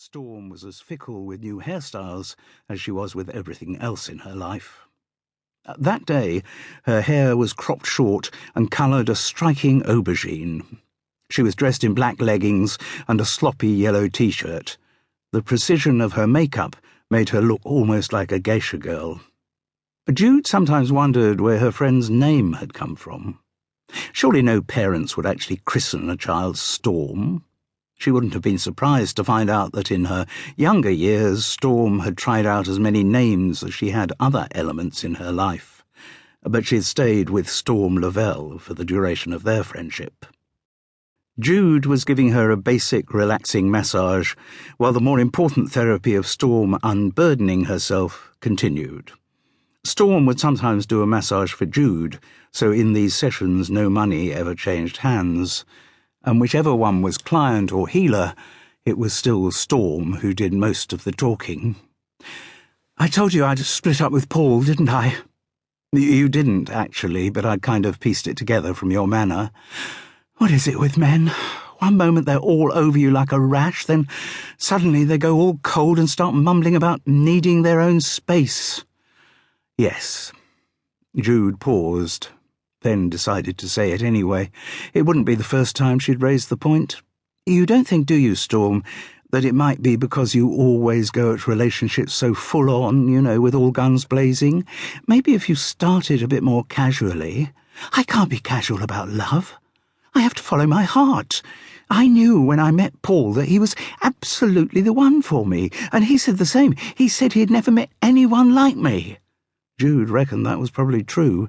Storm was as fickle with new hairstyles as she was with everything else in her life. That day, her hair was cropped short and coloured a striking aubergine. She was dressed in black leggings and a sloppy yellow t-shirt. The precision of her makeup made her look almost like a geisha girl. Jude sometimes wondered where her friend's name had come from. Surely no parents would actually christen a child Storm. She wouldn't have been surprised to find out that in her younger years Storm had tried out as many names as she had other elements in her life, but she had stayed with Storm Lavelle for the duration of their friendship. Jude was giving her a basic, relaxing massage, while the more important therapy of Storm unburdening herself continued. Storm would sometimes do a massage for Jude, so in these sessions no money ever changed hands, and whichever one was client or healer, it was still Storm who did most of the talking. "I told you I'd split up with Paul, didn't I?" "You didn't, actually, but I'd kind of pieced it together from your manner. What is it with men? One moment they're all over you like a rash, then suddenly they go all cold and start mumbling about needing their own space." "Yes." Jude paused, then decided to say it anyway. It wouldn't be the first time she'd raised the point. "You don't think, do you, Storm, that it might be because you always go at relationships so full on, with all guns blazing? Maybe if you started a bit more casually." "I can't be casual about love. I have to follow my heart. I knew when I met Paul that he was absolutely the one for me, and he said the same. He said he'd never met anyone like me." Jude reckoned that was probably true,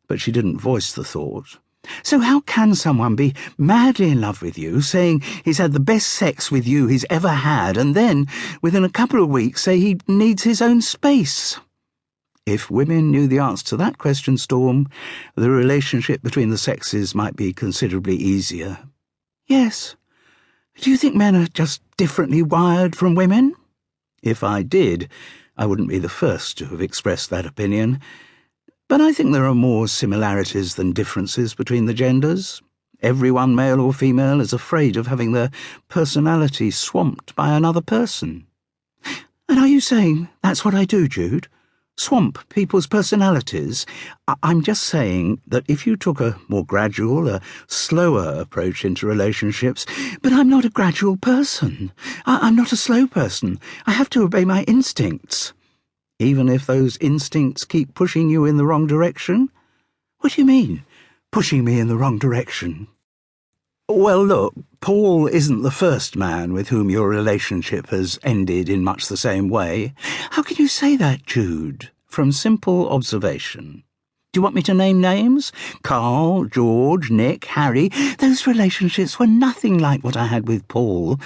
but she didn't voice the thought. "So how can someone be madly in love with you, saying he's had the best sex with you he's ever had, and then, within a couple of weeks, say he needs his own space?" If women knew the answer to that question, Storm, the relationship between the sexes might be considerably easier. "Yes. Do you think men are just differently wired from women?" "If I did, I wouldn't be the first to have expressed that opinion. But I think there are more similarities than differences between the genders. Everyone, male or female, is afraid of having their personality swamped by another person." "And are you saying that's what I do, Jude? Swamp people's personalities?" I'm just saying that if you took a more gradual, a slower approach into relationships..." "But I'm not a gradual person. I'm not a slow person. I have to obey my instincts." "Even if those instincts keep pushing you in the wrong direction?" "What do you mean, pushing me in the wrong direction?" "Well, look, Paul isn't the first man with whom your relationship has ended in much the same way." "How can you say that, Jude?" "From simple observation. Do you want me to name names? Carl, George, Nick, Harry. Those relationships were nothing like what I had with Paul.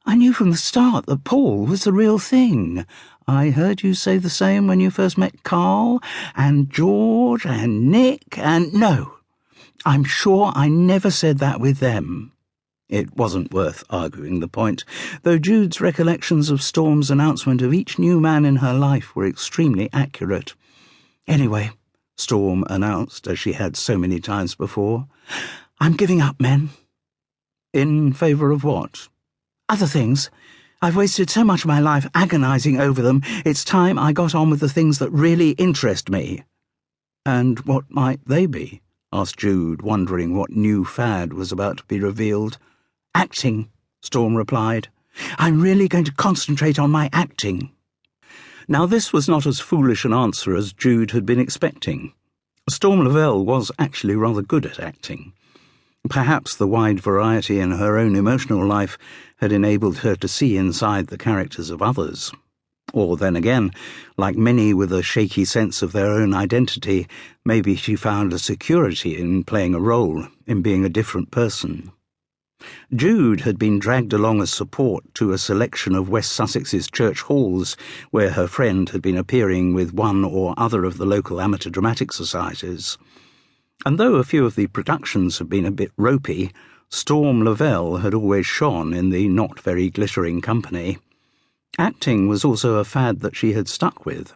I knew from the start that Paul was the real thing. I heard you say the same when you first met Carl, and George, and Nick, and... No, I'm sure I never said that with them." It wasn't worth arguing the point, though Jude's recollections of Storm's announcement of each new man in her life were extremely accurate. "Anyway," Storm announced, as she had so many times before, "I'm giving up men." "In favour of what?" "Other things. I've wasted so much of my life agonising over them. It's time I got on with the things that really interest me." "And what might they be?" asked Jude, wondering what new fad was about to be revealed. "Acting," Storm replied. "I'm really going to concentrate on my acting." Now this was not as foolish an answer as Jude had been expecting. Storm Lavelle was actually rather good at acting. Perhaps the wide variety in her own emotional life had enabled her to see inside the characters of others. Or then again, like many with a shaky sense of their own identity, maybe she found a security in playing a role, in being a different person. Jude had been dragged along as support to a selection of West Sussex's church halls, where her friend had been appearing with one or other of the local amateur dramatic societies. And though a few of the productions had been a bit ropey, Storm Lavelle had always shone in the not very glittering company. Acting was also a fad that she had stuck with.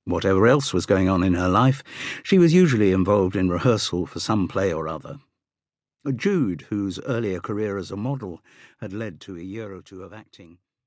Whatever else was going on in her life, she was usually involved in rehearsal for some play or other. Jude, whose earlier career as a model had led to a year or two of acting,